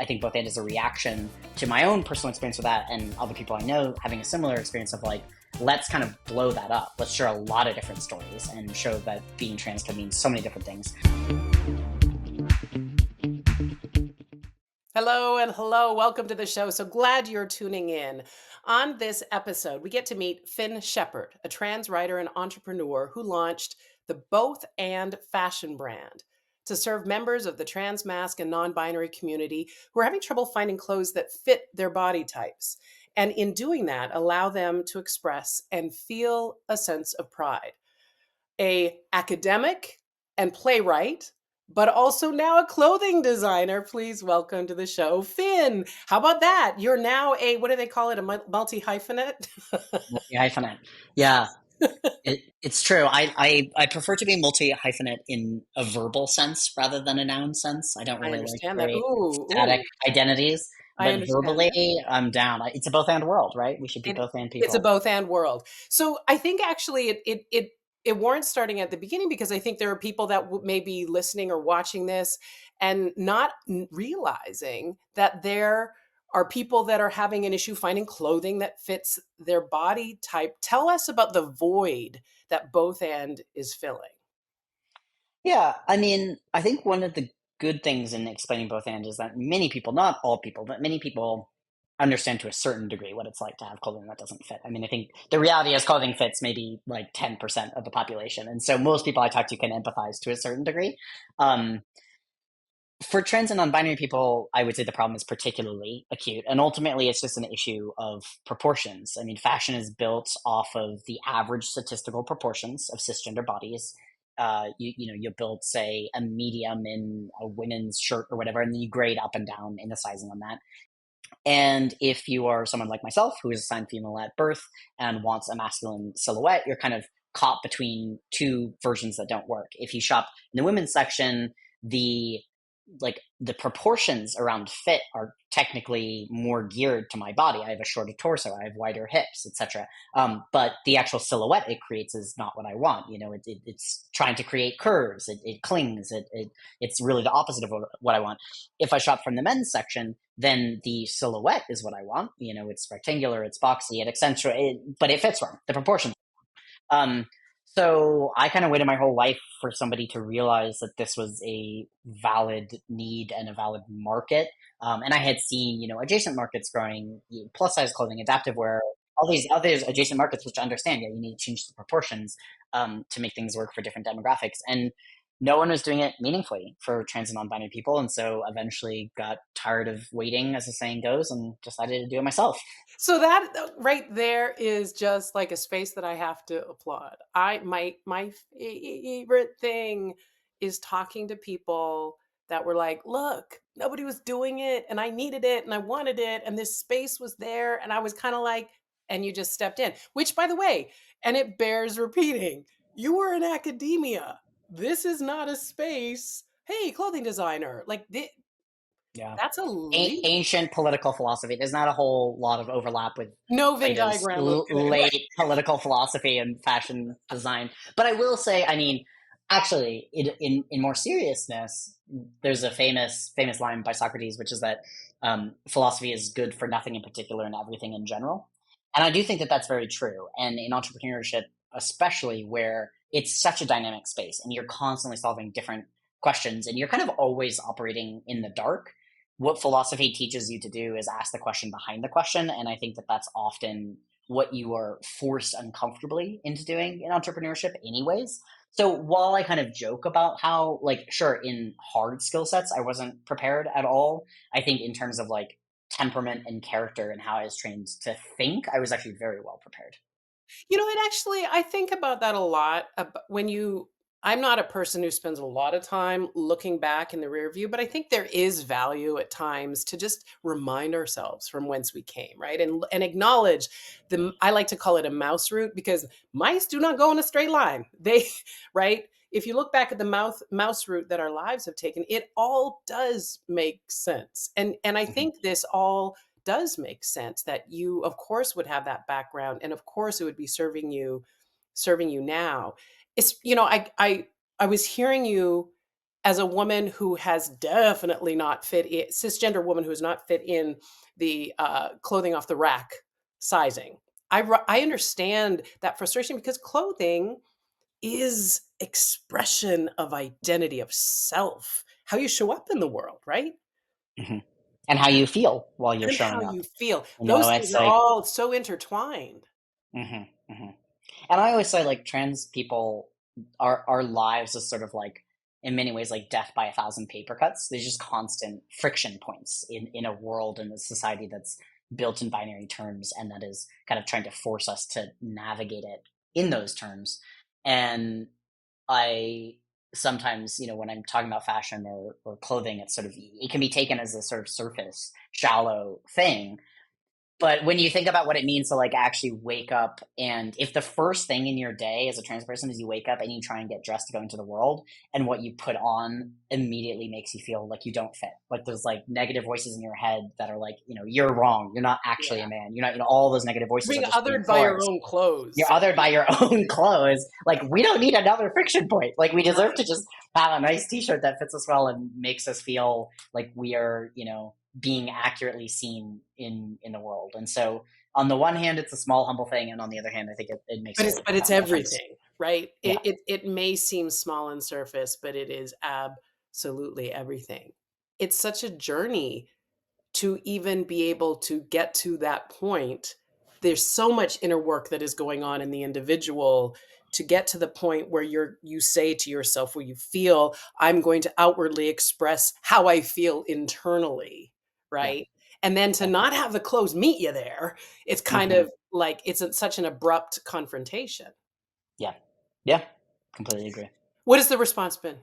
I think both and is a reaction to my own personal experience with that and other people I know having a similar experience of like, let's kind of blow that up. Let's share a lot of different stories and show that being trans can mean so many different things. Hello and hello. Welcome to the show. So glad you're tuning in. On this episode, we get to meet Finn Shepard, a trans writer and entrepreneur who launched the Both and fashion brand to serve members of the transmasc and non-binary community who are having trouble finding clothes that fit their body types. And in doing that, allow them to express and feel a sense of pride. A academic and playwright, but also now a clothing designer. Please welcome to the show, Finn. How about that? You're now a, what do they call it? A multi hyphenate? Multi-hyphenate. Yeah, it's true. I prefer to be multi-hyphenate in a verbal sense rather than a noun sense. I don't I really like understand that. very Ooh, static ooh. identities, I but understand verbally, that. I'm down. It's a both and world, right? We should be It, both and it's a people. both and world. So I think actually it warrants starting at the beginning because I think there are people that may be listening or watching this and not realizing that there are people that are having an issue finding clothing that fits their body type. Tell us about the void that both and is filling. Yeah, I mean, I think one of the good things in explaining both and is that many people, not all people, but many people understand to a certain degree what it's like to have clothing that doesn't fit. I mean, I think the reality is clothing fits maybe like 10% of the population. And so most people I talk to can empathize to a certain degree. Um, for trans and non-binary people, I would say the problem is particularly acute, and ultimately, it's just an issue of proportions. I mean, fashion is built off of the average statistical proportions of cisgender bodies. You build say a medium in a women's shirt or whatever, and then you grade up and down in the sizing on that. And if you are someone like myself who is assigned female at birth and wants a masculine silhouette, you're kind of caught between two versions that don't work. If you shop in the women's section, the the proportions around fit are technically more geared to my body. I have a shorter torso, I have wider hips, etc. But the actual silhouette it creates is not what I want. It's trying to create curves. It clings. It's really the opposite of what I want. If I shop from the men's section, then the silhouette is what I want. It's rectangular, it's boxy, it accentuates, but it fits wrong. The proportions. Um, so I kind of waited my whole life for somebody to realize that this was a valid need and a valid market. And I had seen, adjacent markets growing, plus size clothing, adaptive wear, all these others adjacent markets, which understand, you need to change the proportions to make things work for different demographics. And no one was doing it meaningfully for trans and non-binary people. And so eventually got tired of waiting, as the saying goes, and decided to do it myself. So that right there is just like a space that I have to applaud. My favorite thing is talking to people that were like, "Look, nobody was doing it and I needed it and I wanted it and this space was there and I was kind of like and you just stepped in." Which by the way, and it bears repeating, you were in academia. This is not a space. Hey, clothing designer. Like Yeah. that's a leap. Ancient political philosophy. There's not a whole lot of overlap with No Venn Plato's diagram. Okay. late political philosophy and fashion design. But I will say, I mean, actually, in more seriousness, there's a famous line by Socrates, which is that philosophy is good for nothing in particular and everything in general. And I do think that that's very true. And in entrepreneurship, especially where it's such a dynamic space and you're constantly solving different questions and you're kind of always operating in the dark, what philosophy teaches you to do is ask the question behind the question. And I think that that's often what you are forced uncomfortably into doing in entrepreneurship, anyways. So while I kind of joke about how, like, sure, in hard skill sets, I wasn't prepared at all, I think in terms of like temperament and character and how I was trained to think, I was actually very well prepared. It actually, I think about that a lot. I'm not a person who spends a lot of time looking back in the rear view, but I think there is value at times to just remind ourselves from whence we came, right? And acknowledge I like to call it a mouse route because mice do not go in a straight line. They, right? If you look back at the mouse route that our lives have taken, it all does make sense. And I Mhm. think this all does make sense that you of course would have that background and of course it would be serving you now. It's I was hearing you as a woman who has definitely not fit in, cisgender woman who has not fit in the clothing off the rack sizing. I understand that frustration because clothing is expression of identity, of self, how you show up in the world, right? Hmm. And how you feel while you're And how showing up. you feel. You know, Those things it's are like, all so intertwined. hmm, hmm. And I always say, like, trans people, our lives is sort of like, in many ways, like death by a thousand paper cuts. There's just constant friction points in a world and a society that's built in binary terms, and that is kind of trying to force us to navigate it in those terms. And I sometimes, when I'm talking about fashion or clothing, it's sort of, it can be taken as a sort of surface, shallow thing, but when you think about what it means to like actually wake up, and if the first thing in your day as a trans person is you wake up and you try and get dressed to go into the world, and what you put on immediately makes you feel like you don't fit. Like there's like negative voices in your head that are like, you're wrong. You're not actually a Yeah. man. You're not, all those negative voices are Being just othered by your reinforced. own clothes. You're othered by your own clothes. Like we don't need another friction point. Like we deserve Right. to just have a nice t-shirt that fits us well and makes us feel like we are, being accurately seen in the world. And so on the one hand, it's a small, humble thing, and on the other hand, I think it makes But a it's really but it's profound difference. everything, right? Yeah. It may seem small on surface, but it is absolutely everything. It's such a journey to even be able to get to that point. There's so much inner work that is going on in the individual to get to the point where you say to yourself, where you feel, I'm going to outwardly express how I feel internally, Yeah. right? And then to Yeah. not have the clothes meet you there, it's kind Hmm. of like such an abrupt confrontation. Yeah. Yeah. Completely agree. What has the response been?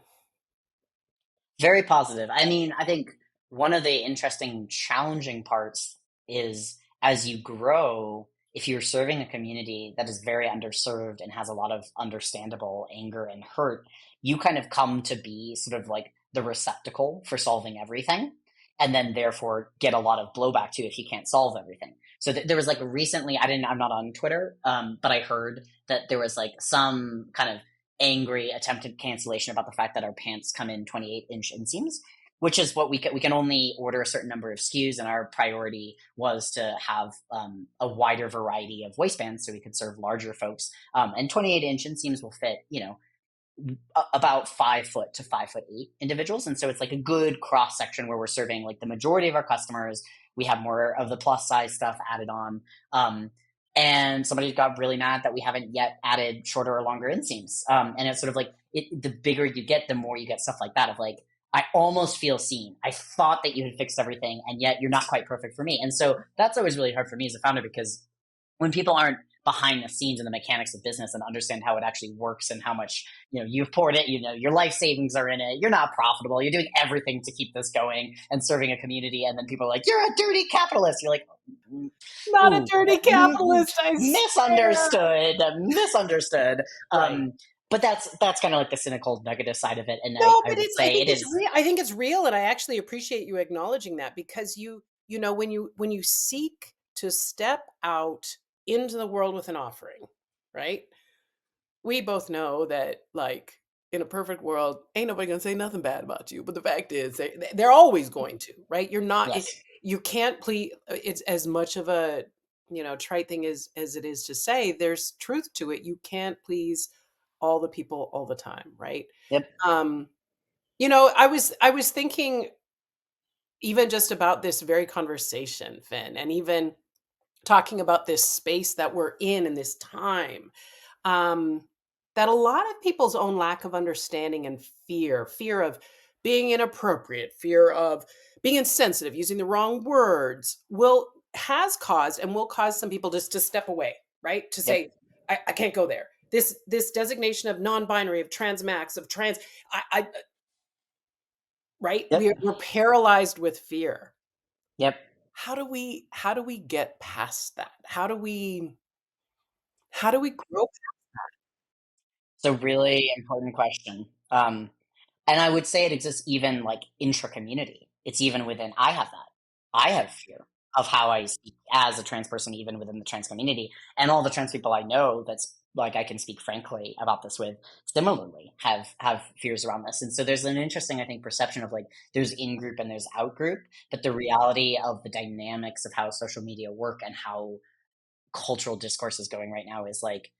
Very positive. I mean, I think one of the interesting, challenging parts is as you grow, if you're serving a community that is very underserved and has a lot of understandable anger and hurt, you kind of come to be sort of like the receptacle for solving everything. And then therefore get a lot of blowback too if you can't solve everything. So there was like recently, I'm not on Twitter, but I heard that there was like some kind of angry attempted cancellation about the fact that our pants come in 28-inch inseams, which is what we can only order a certain number of SKUs, and our priority was to have a wider variety of waistbands so we could serve larger folks. And 28-inch inseams will fit, about 5 foot to 5'8" individuals, and so it's like a good cross section where we're serving like the majority of our customers. We have more of the plus size stuff added on. And somebody got really mad that we haven't yet added shorter or longer inseams. And it's sort of like the bigger you get, the more you get stuff like that of like, I almost feel seen. I thought that you had fixed everything, and yet you're not quite perfect for me. And so that's always really hard for me as a founder, because when people aren't behind the scenes and the mechanics of business and understand how it actually works and how much you've poured it, your life savings are in it, you're not profitable, you're doing everything to keep this going and serving a community, and then people are like, you're a dirty capitalist. You're like, Not a ooh, dirty capitalist, I swear. misunderstood. Right. But that's kind of like the cynical negative side of it, and No, I but would I say think it it's is. real. I think it's real, and I actually appreciate you acknowledging that because when you seek to step out into the world with an offering, right? We both know that, like, in a perfect world, ain't nobody gonna say nothing bad about you. But the fact is, they're always going to, right? You're not, Yes. you can't please. It's as much of a trite thing as it is to say. There's truth to it. You can't please all the people all the time, right? Yep. Um, I was thinking even just about this very conversation, Finn, and even talking about this space that we're in this time, um, that a lot of people's own lack of understanding and fear of being inappropriate, fear of being insensitive, using the wrong words, will has caused and will cause some people just to step away, right? To Yep. say, I can't go there. This designation of non-binary, of transmax, of trans, I right? Yep. We're paralyzed with fear. Yep. How do we get past that? How do we grow? It's a really important question. And I would say it exists even like intra community. It's even within, I have that. I have fear of how I speak as a trans person, even within the trans community. And all the trans people I know that's like I can speak frankly about this with, similarly have fears around this. And so there's an interesting, I think, perception of like there's in group and there's out group, but the reality of the dynamics of how social media work and how cultural discourse is going right now is like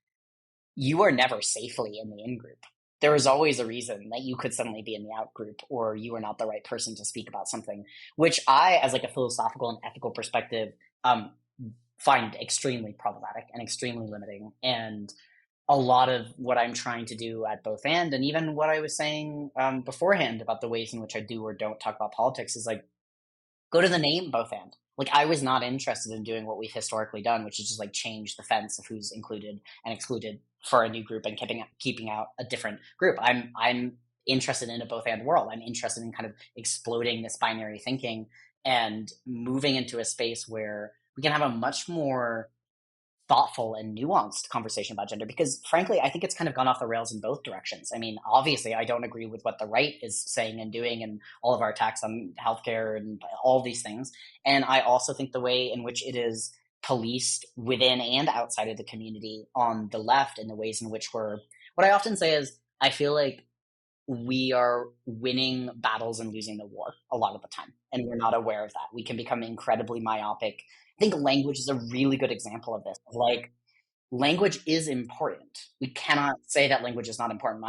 you are never safely in the in group. There is always a reason that you could suddenly be in the out group, or you are not the right person to speak about something, which I, as like a philosophical and ethical perspective, um, find extremely problematic and extremely limiting. And a lot of what I'm trying to do at both and even what I was saying beforehand about the ways in which I do or don't talk about politics is like go to the name both and. Like I was not interested in doing what we've historically done, which is just like change the fence of who's included and excluded for a new group and keeping out a different group. I'm interested in a both and world. I'm interested in kind of exploding this binary thinking and moving into a space where we can have a much more thoughtful and nuanced conversation about gender, because frankly I think it's kind of gone off the rails in both directions. I mean, obviously I don't agree with what the right is saying and doing and all of our attacks on healthcare and all these things, and I also think the way in which it is policed within and outside of the community on the left, and the ways in which we're, what I often say is I feel like we are winning battles and losing the war a lot of the time, and we're not aware of that. We can become incredibly myopic. I think language is a really good example of this. Like, language is important. We cannot say that language is not important.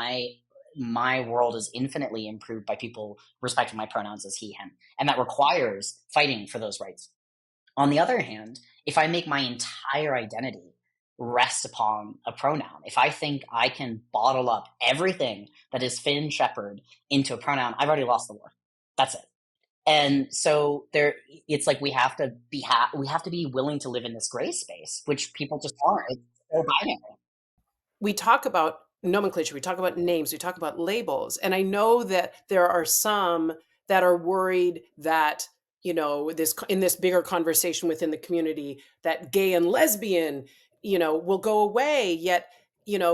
My world is infinitely improved by people respecting my pronouns as he, him, and that requires fighting for those rights. On the other hand, if I make my entire identity rest upon a pronoun, if I think I can bottle up everything that is Finn Shepard into a pronoun, I've already lost the war. That's it. And so there, it's like we have to be willing to live in this gray space, which people just aren't. It's so binary. We talk about nomenclature, we talk about names, we talk about labels. And I know that there are some that are worried that, this in this bigger conversation within the community, that gay and lesbian, will go away. Yet,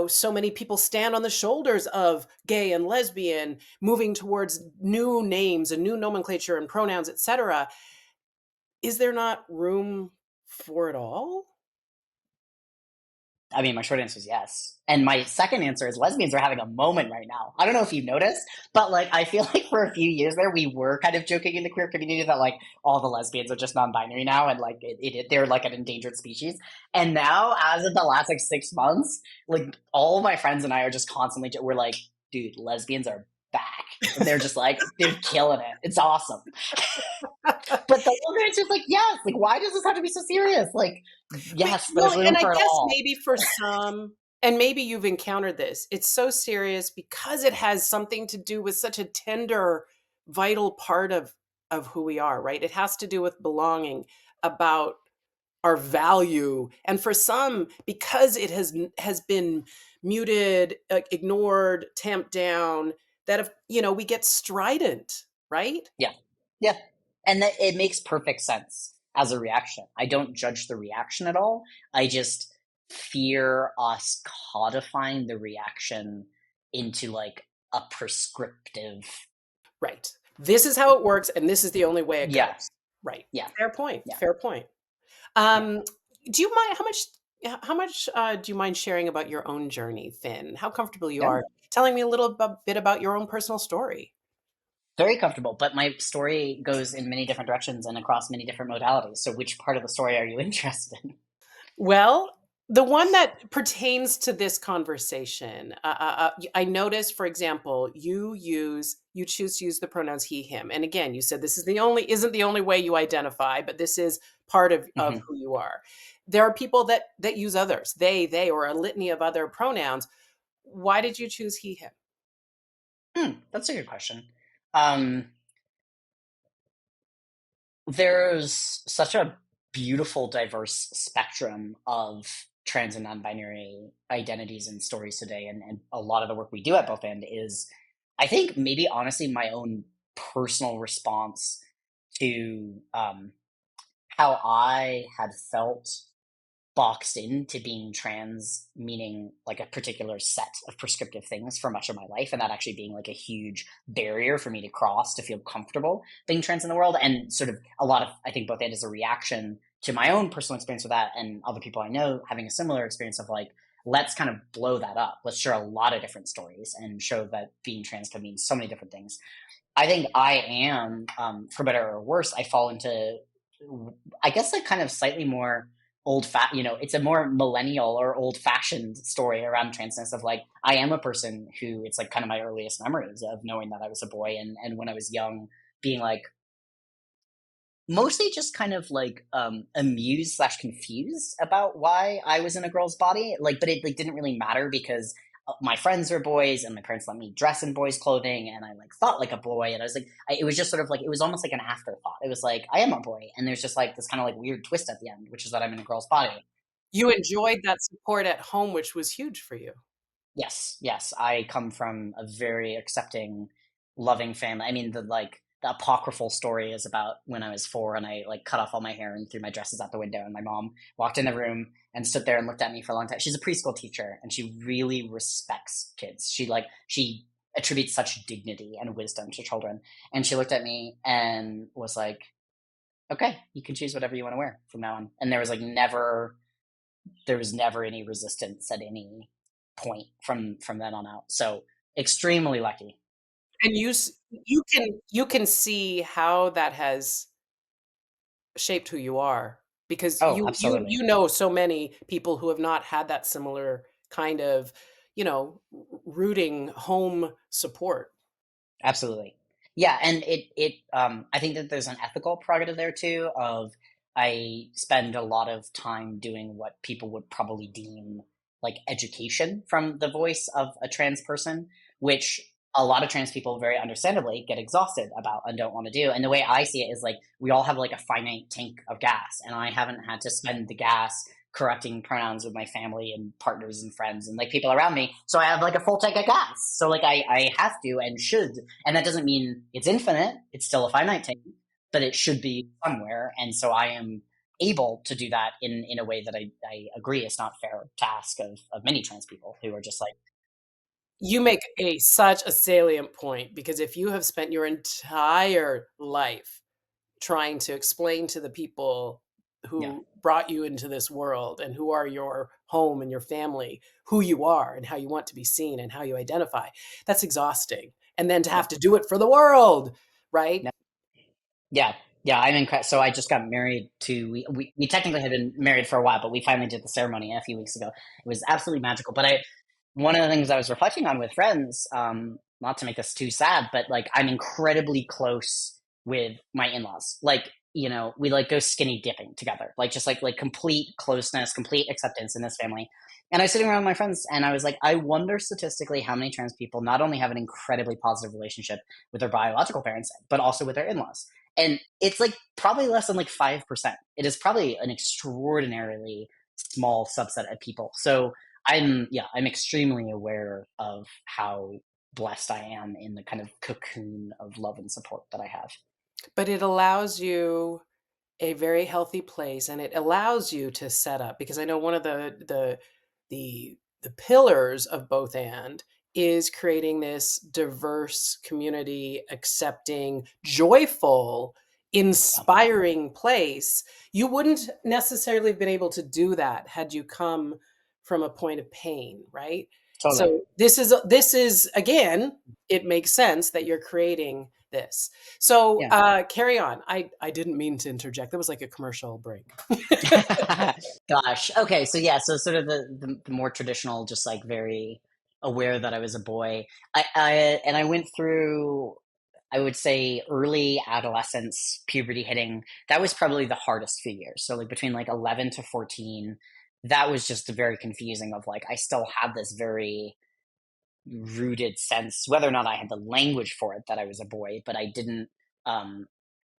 so many people stand on the shoulders of gay and lesbian, moving towards new names and new nomenclature and pronouns, etc. Is there not room for it all? I mean, my short answer is yes. And my second answer is lesbians are having a moment right now. I don't know if you've noticed, but like, I feel like for a few years there, we were kind of joking in the queer community that like all the lesbians are just non-binary now, and like they're like an endangered species. And now, as of the last like 6 months, like all of my friends and I are just constantly, we're like, dude, lesbians are back. And they're just like, they're killing it. It's awesome. But the older answer is like, yes. Like, why does this have to be so serious? Like, yes, Well, there's room and I for it guess all. maybe for some, and maybe you've encountered this, it's so serious because it has something to do with such a tender, vital part of who we are, right? It has to do with belonging, about our value. And for some, because it has been muted, ignored, tamped down, that if, we get strident, right? Yeah. Yeah. And that it makes perfect sense as a reaction. I don't judge the reaction at all. I just fear us codifying the reaction into like a prescriptive. Right. This is how it works, and this is the only way it Yeah. goes. Right. Yeah. Fair point. Yeah. Fair point. Yeah. Do you mind how much do you mind sharing about your own journey, Finn? How comfortable you Yeah. are telling me a little bit about your own personal story? Very comfortable. But my story goes in many different directions and across many different modalities. So which part of the story are you interested in? Well, the one that pertains to this conversation, I noticed, for example, you choose to use the pronouns he, him, and again, you said this isn't the only way you identify, but this is part of Mhm. who you are. There are people that use others, they, or a litany of other pronouns. Why did you choose he, him? That's a good question. Um, there's such a beautiful, diverse spectrum of trans and non-binary identities and stories today, and a lot of the work we do at both end is, I think, maybe honestly, my own personal response to how I had felt boxed into being trans, meaning like a particular set of prescriptive things for much of my life, and that actually being like a huge barrier for me to cross to feel comfortable being trans in the world. And sort of a lot of, I think, both and as a reaction to my own personal experience with that, and other people I know having a similar experience of like let's kind of blow that up. Let's share a lot of different stories and show that being trans can mean so many different things. I think I am, for better or worse, I fall into, I guess, like kind of slightly more it's a more millennial or old fashioned story around transness of like, I am a person who it's like kind of my earliest memories of knowing that I was a boy. And when I was young, being like, mostly just kind of like amused slash confused about why I was in a girl's body. Like, but it like didn't really matter because my friends were boys and my parents let me dress in boys' clothing and I like thought like a boy. And I was like, it was just sort of like, it was almost like an afterthought. It was like, I am a boy. And there's just like this kind of like weird twist at the end, which is that I'm in a girl's body. You enjoyed that support at home, which was huge for you. Yes, yes. I come from a very accepting, loving family. I mean, the apocryphal story is about when I was 4 and I like cut off all my hair and threw my dresses out the window, and my mom walked in the room and stood there and looked at me for a long time. She's a preschool teacher and she really respects kids. She attributes such dignity and wisdom to children. And she looked at me and was like, "Okay, you can choose whatever you want to wear from now on." And there was never any resistance at any point from then on out. So extremely lucky. And you can see how that has shaped who you are because Oh, you absolutely. know so many people who have not had that similar kind of, rooting home support. Absolutely. Yeah, and I think that there's an ethical prerogative there too of I spend a lot of time doing what people would probably deem like education from the voice of a trans person, which a lot of trans people very understandably get exhausted about and don't want to do. And the way I see it is like we all have like a finite tank of gas, and I haven't had to spend the gas correcting pronouns with my family and partners and friends and like people around me. So I have like a full tank of gas. So like I have to and should. And that doesn't mean it's infinite. It's still a finite tank, but it should be somewhere. And so I am able to do that in a way that I agree is not fair to ask of many trans people who are just like, You make such a salient point because if you have spent your entire life trying to explain to the people yeah, who brought you into this world and who are your home and your family, who you are and how you want to be seen and how you identify, that's exhausting. And then to yeah, have to do it for the world, right? yeah. Yeah, yeah, I'm incredible. So I just got married to we technically had been married for a while, but we finally did the ceremony a few weeks ago. It was absolutely magical. But I one of the things I was reflecting on with friends, not to make this too sad, but like I'm incredibly close with my in-laws. Like, we like go skinny dipping together. Like just like complete closeness, complete acceptance in this family. And I was sitting around with my friends and I was like, I wonder statistically how many trans people not only have an incredibly positive relationship with their biological parents, but also with their in-laws. And it's like probably less than like 5%. It is probably an extraordinarily small subset of people. So I'm extremely aware of how blessed I am in the kind of cocoon of love and support that I have. But it allows you a very healthy place and it allows you to set up because I know one of the pillars of both and is creating this diverse community accepting joyful Yeah, inspiring place. You wouldn't necessarily have been able to do that had you come from a point of pain, right? totally. So this is again, it makes sense that you're creating this. So Yeah. carry on. I didn't mean to interject. That was like a commercial break. Gosh. Okay. So yeah. So sort of the more traditional, just like very aware that I was a boy. I went through, I would say, early adolescence, puberty hitting. That was probably the hardest few years. So like between like 11 to 14, that was just very confusing. Of like I still had this very rooted sense, whether or not I had the language for it, that I was a boy, but I didn't. Um,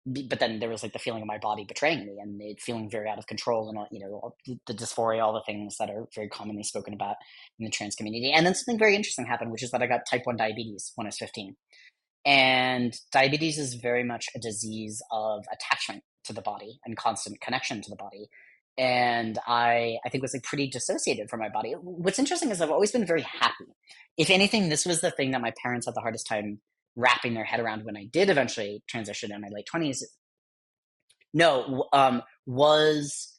but then there was like the feeling of my body betraying me and it feeling very out of control and all the dysphoria, all the things that are very commonly spoken about in the trans community. And then something very interesting happened, which is that I got type 1 diabetes when I was 15. And diabetes is very much a disease of attachment to the body and constant connection to the body. And I think was like pretty dissociated from my body. What's interesting is I've always been very happy. If anything, this was the thing that my parents had the hardest time wrapping their head around when I did eventually transition in my late 20s. No, was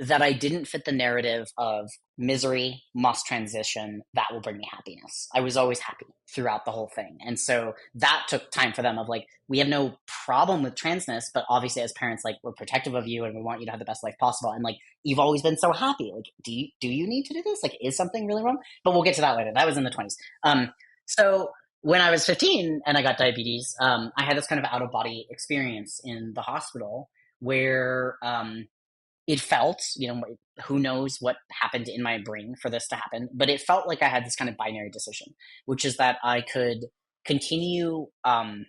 that I didn't fit the narrative of misery must transition, that will bring me happiness. I was always happy throughout the whole thing. And so that took time for them of like, we have no problem with transness, but obviously as parents, like we're protective of you and we want you to have the best life possible. And like, you've always been so happy. Like, do you need to do this? Like, is something really wrong? But we'll get to that later. That was in the 20s. So when I was 15 and I got diabetes, I had this kind of out of body experience in the hospital where it felt, who knows what happened in my brain for this to happen, but it felt like I had this kind of binary decision, which is that I could continue kind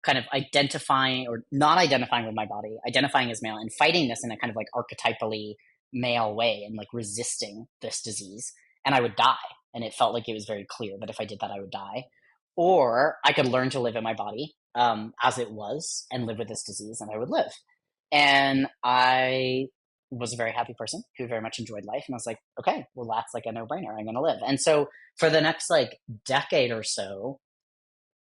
of identifying or not identifying with my body, identifying as male and fighting this in a kind of like archetypally male way and like resisting this disease, and I would die. And it felt like it was very clear that if I did that, I would die. Or I could learn to live in my body as it was and live with this disease, and I would live. And I was a very happy person who very much enjoyed life. And I was like, okay, well, that's like a no brainer. I'm going to live. And so for the next like decade or so,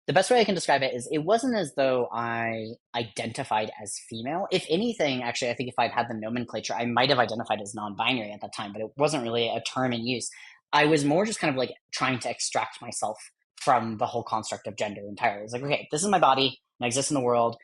the best way I can describe it is it wasn't as though I identified as female. If anything, actually, I think if I'd had the nomenclature, I might have identified as non binary at that time, but it wasn't really a term in use. I was more just kind of like trying to extract myself from the whole construct of gender entirely. It's like, okay, this is my body and I exist in the world.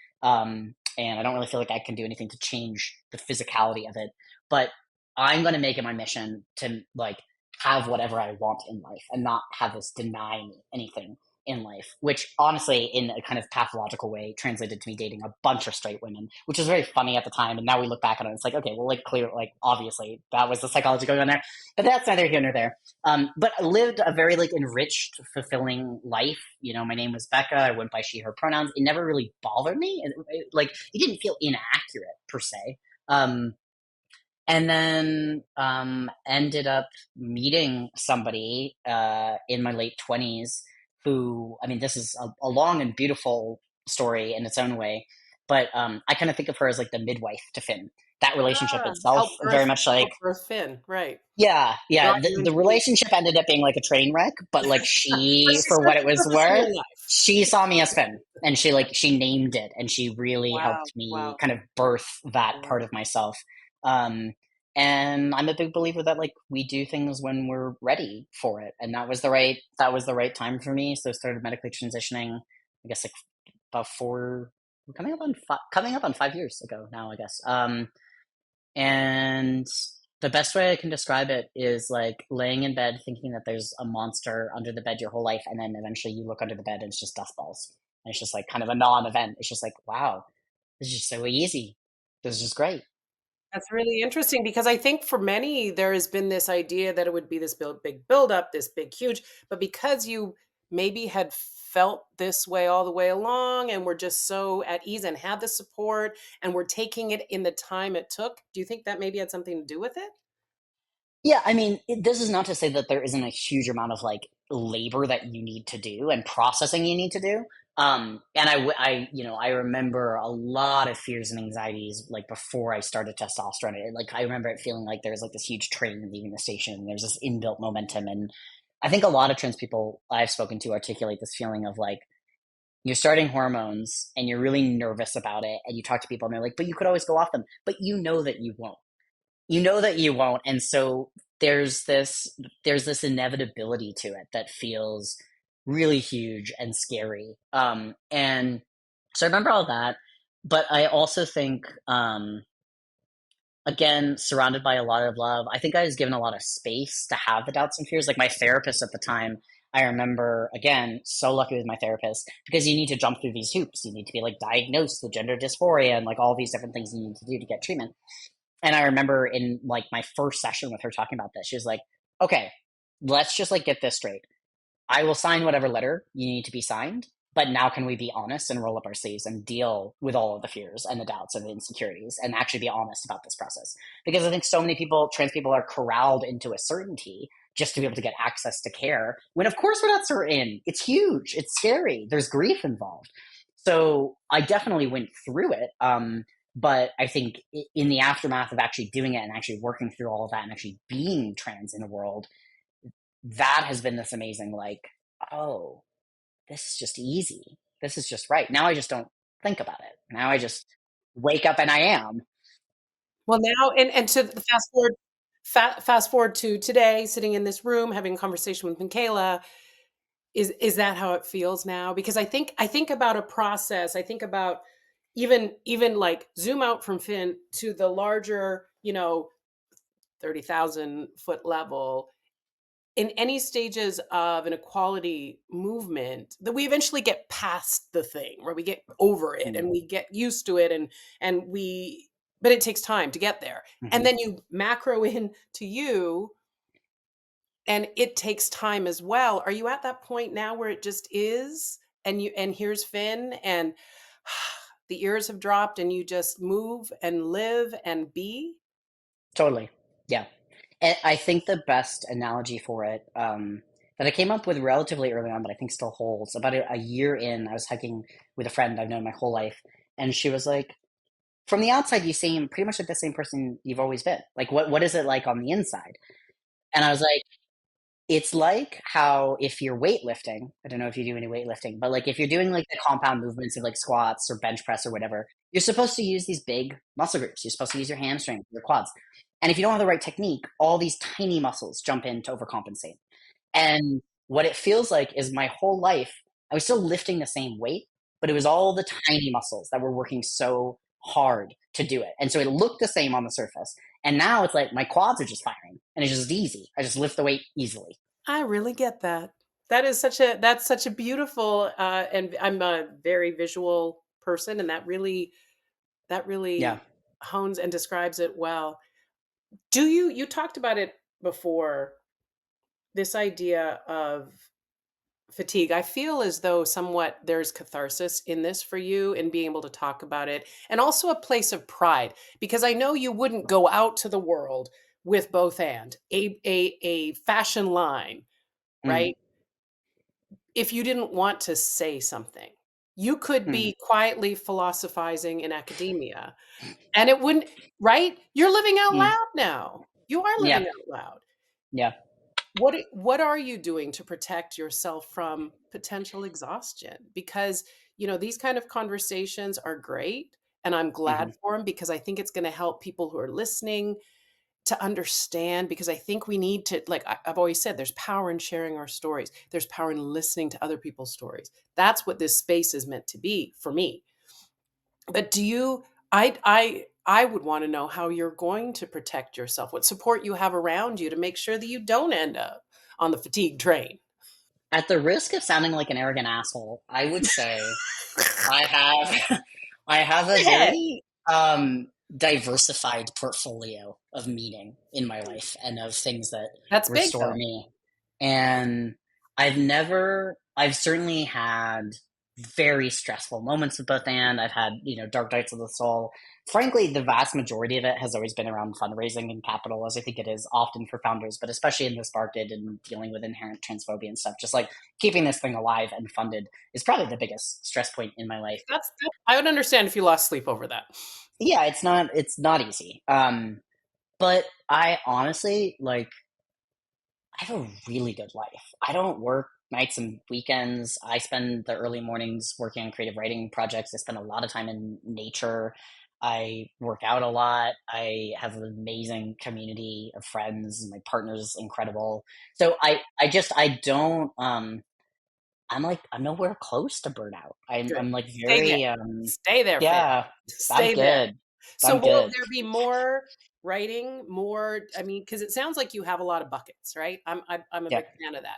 And I don't really feel like I can do anything to change the physicality of it. But I'm going to make it my mission to like have whatever I want in life and not have this deny me anything in life, which honestly, in a kind of pathological way, translated to me dating a bunch of straight women, which was very funny at the time. And now we look back on it, it's like, okay, well, like clear, like obviously that was the psychology going on there, but that's neither here nor there. But I lived a very like enriched, fulfilling life. My name was Becca. I went by she, her pronouns. It never really bothered me. Like it didn't feel inaccurate per se. And then ended up meeting somebody in my late 20s who, I mean, this is a long and beautiful story in its own way, but I kind of think of her as like the midwife to Finn. That relationship Ah, itself, very much like, help birth Finn, right. yeah, yeah. Brought The, you the into the relationship ended up being like a train wreck, but like but she, she for what served it a was purpose in worth, your life. she saw me as Finn, and she named it, and she really Wow, helped me wow, kind of birth that wow. part of myself. Um, and I'm a big believer that like we do things when we're ready for it, and that was the right time for me. So I started medically transitioning, I guess like about four, coming up on 5 years ago now, I guess. And the best way I can describe it is like laying in bed thinking that there's a monster under the bed your whole life, and then eventually you look under the bed and it's just dust balls. And it's just like kind of a non-event. It's just like, wow, this is just so easy. This is just great. That's really interesting because I think for many, there has been this idea that it would be this big buildup, this big, huge, but because you maybe had felt this way all the way along and were just so at ease and had the support and were taking it in the time it took, do you think that maybe had something to do with it? Yeah, I mean, this is not to say that there isn't a huge amount of like labor that you need to do and processing you need to do. And I remember a lot of fears and anxieties like before I started testosterone. Like I remember it feeling like there was like this huge train leaving the station. And there's this inbuilt momentum, and I think a lot of trans people I've spoken to articulate this feeling of like you're starting hormones and you're really nervous about it, and you talk to people and they're like, "But you could always go off them," but you know that you won't, and so there's this inevitability to it that feels really huge and scary, and so I remember all that, but I also think, again, surrounded by a lot of love, I think I was given a lot of space to have the doubts and fears. Like my therapist at the time, I remember, again, so lucky with my therapist, because you need to jump through these hoops. You need to be like diagnosed with gender dysphoria and like all these different things you need to do to get treatment. And I remember in like my first session with her talking about this, she was like, okay, let's just like get this straight. I will sign whatever letter you need to be signed, but now can we be honest and roll up our sleeves and deal with all of the fears and the doubts and the insecurities and actually be honest about this process? Because I think so many people, trans people, are corralled into a certainty just to be able to get access to care, when of course we're not certain. It's huge, it's scary, there's grief involved. So I definitely went through it. But I think in the aftermath of actually doing it and actually working through all of that and actually being trans in the world, that has been this amazing, like, oh, this is just easy. This is just right. Now I just don't think about it. Now I just wake up and I am. Well, now and to the fast forward to today, sitting in this room, having a conversation with Michaela, is that how it feels now? Because I think about a process, I think about even, like, zoom out from Finn to the larger, 30,000-foot level. In any stages of an equality movement, that we eventually get past the thing, where we get over it Mm, and we get used to it, and we but it takes time to get there. And mhm. then you macro in to you, and it takes time as well. Are you at that point now where it just is, and here's Finn, and the ears have dropped, and you just move and live and be? Totally. Yeah. And I think the best analogy for it, that I came up with relatively early on, but I think still holds. About a year in, I was hiking with a friend I've known my whole life, and she was like, "From the outside, you seem pretty much like the same person you've always been. Like, what is it like on the inside?" And I was like, "It's like how if you're weightlifting, I don't know if you do any weightlifting, but like if you're doing like the compound movements of like squats or bench press or whatever, you're supposed to use these big muscle groups. You're supposed to use your hamstrings, your quads. And if you don't have the right technique, all these tiny muscles jump in to overcompensate. And what it feels like is my whole life, I was still lifting the same weight, but it was all the tiny muscles that were working so hard to do it. And so it looked the same on the surface. And now it's like my quads are just firing and it's just easy. I just lift the weight easily. I really get that. That's such a beautiful, and I'm a very visual person, and that Yeah. really hones and describes it well. You talked about it before, this idea of fatigue. I feel as though somewhat there's catharsis in this for you in being able to talk about it, and also a place of pride, because I know you wouldn't go out to the world with both and a fashion line, Mm, right? If you didn't want to say something. You could mm, be quietly philosophizing in academia, and it wouldn't, right? You're living out mm. loud now. You are Yeah. living out loud. Yeah. What are you doing to protect yourself from potential exhaustion? Because, these kind of conversations are great, and I'm glad Hmm. for them, because I think it's gonna help people who are listening to understand, because I think we need to, like, I've always said, there's power in sharing our stories. There's power in listening to other people's stories. That's what this space is meant to be for me. But do you I would want to know how you're going to protect yourself, what support you have around you to make sure that you don't end up on the fatigue train. At the risk of sounding like an arrogant asshole, I would say I have I have a Go ahead. very diversified portfolio of meaning in my life and of things that That's big restore though. me. And I've certainly had very stressful moments with both and I've had, dark nights of the soul. Frankly, the vast majority of it has always been around fundraising and capital, as I think it is often for founders, but especially in this market and dealing with inherent transphobia and stuff, just like keeping this thing alive and funded is probably the biggest stress point in my life. I would understand if you lost sleep over that. Yeah, it's not easy. But I honestly like I have a really good life. I don't work nights and weekends. I spend the early mornings working on creative writing projects. I spend a lot of time in nature. I work out a lot. I have an amazing community of friends. My partner's incredible. So I don't I'm nowhere close to burnout. Good. I'm like Stay there. very Stay there, Finn. yeah, I'm Stay there. good. So I'm will good. there be more writing, more, I mean, because it sounds like you have a lot of buckets, right? I'm a Yeah. big fan of that.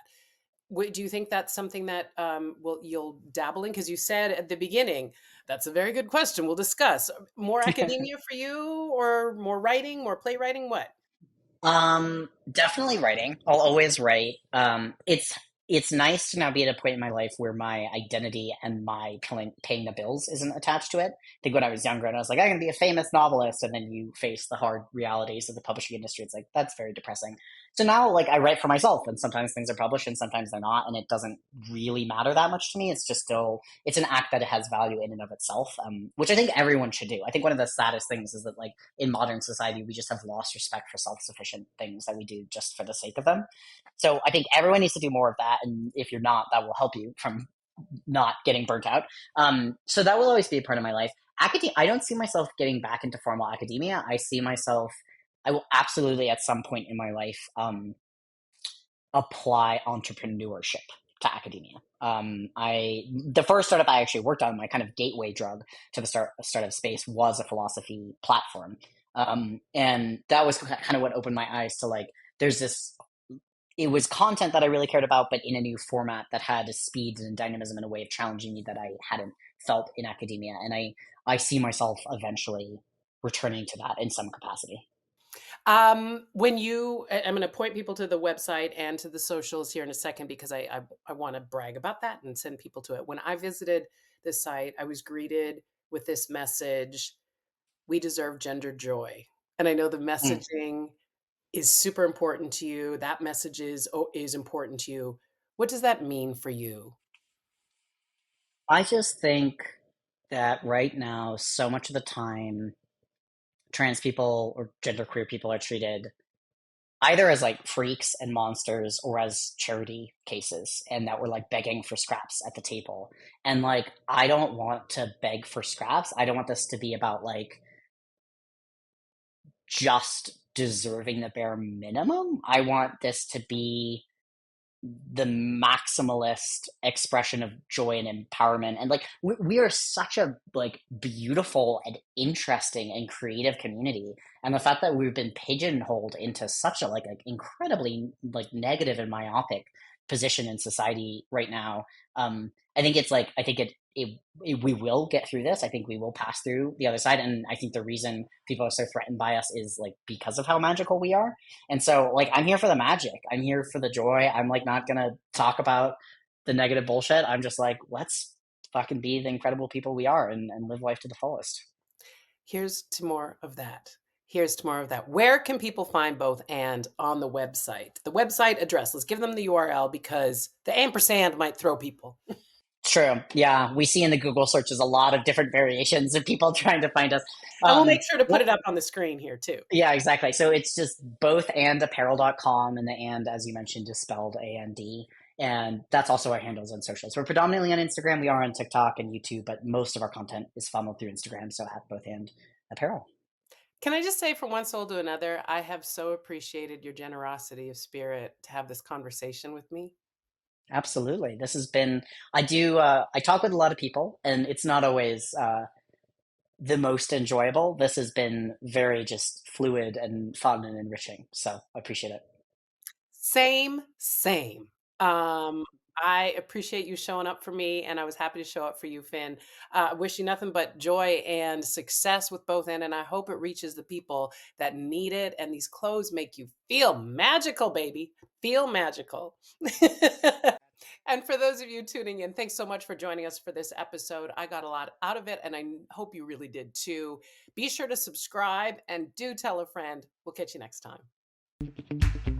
Do you think that's something that, will you'll dabble in? Because you said at the beginning, that's a very good question. We'll discuss. More academia for you, or more writing, more playwriting? What? Definitely writing. I'll always write. It's nice to now be at a point in my life where my identity and my paying the bills isn't attached to it. I think when I was younger and I was like, I'm gonna be a famous novelist, and then you face the hard realities of the publishing industry. It's like that's very depressing. So now, like, I write for myself, and sometimes things are published, and sometimes they're not, and it doesn't really matter that much to me. It's just still, it's an act that it has value in and of itself, which I think everyone should do. I think one of the saddest things is that, like, in modern society, we just have lost respect for self sufficient things that we do just for the sake of them. So I think everyone needs to do more of that. And if you're not, that will help you from not getting burnt out. So that will always be a part of my life. academia, I don't see myself getting back into formal academia. I see myself, I will absolutely at some point in my life apply entrepreneurship to academia. The first startup I actually worked on, my kind of gateway drug to the startup space, was a philosophy platform, and that was kind of what opened my eyes to like there's this. It was content that I really cared about, but in a new format that had a speed and dynamism and a way of challenging me that I hadn't felt in academia, and I see myself eventually returning to that in some capacity. When I'm going to point people to the website and to the socials here in a second because I want to brag about that and send people to it. When I visited this site, I was greeted with this message: "We deserve gender joy." And I know the Mm. messaging is super important to you. That message is important to you. What does that mean for you? I just think that right now, so much of the time, trans people or genderqueer people are treated either as like freaks and monsters or as charity cases, and that we're like begging for scraps at the table. And like, I don't want to beg for scraps. I don't want this to be about like just deserving the bare minimum. I want this to be the maximalist expression of joy and empowerment, and like we are such a like beautiful and interesting and creative community, and the fact that we've been pigeonholed into such a like incredibly like negative and myopic position in society right now. I think it's like I think we will get through this. I think we will pass through the other side, and I think the reason people are so threatened by us is like because of how magical we are. And so, like, I'm here for the magic. I'm here for the joy. I'm like not gonna talk about the negative bullshit. I'm just like, let's fucking be the incredible people we are and live life to the fullest. Here's to more of that. Here's to more of that. Where can people find both and on the website? The website address. Let's give them the URL because the ampersand might throw people. True. Yeah, we see in the Google searches a lot of different variations of people trying to find us. And we'll make sure to put What? it up on the screen here too. Yeah, exactly. So it's just both and apparel.com, and the and, as you mentioned, is spelled AND. And that's also our handles on socials. We're predominantly on Instagram. We are on TikTok and YouTube, but most of our content is funneled through Instagram. So at both and apparel. Can I just say from one soul to another, I have so appreciated your generosity of spirit to have this conversation with me. Absolutely. This has been, I talk with a lot of people, and it's not always the most enjoyable. This has been very just fluid and fun and enriching. So I appreciate it. Same, same. Um, I appreciate you showing up for me, and I was happy to show up for you, Finn. Wish you nothing but joy and success with both end, and I hope it reaches the people that need it. And these clothes make you feel magical, baby. Feel magical. And for those of you tuning in, thanks so much for joining us for this episode. I got a lot out of it, and I hope you really did too. Be sure to subscribe and do tell a friend. We'll catch you next time.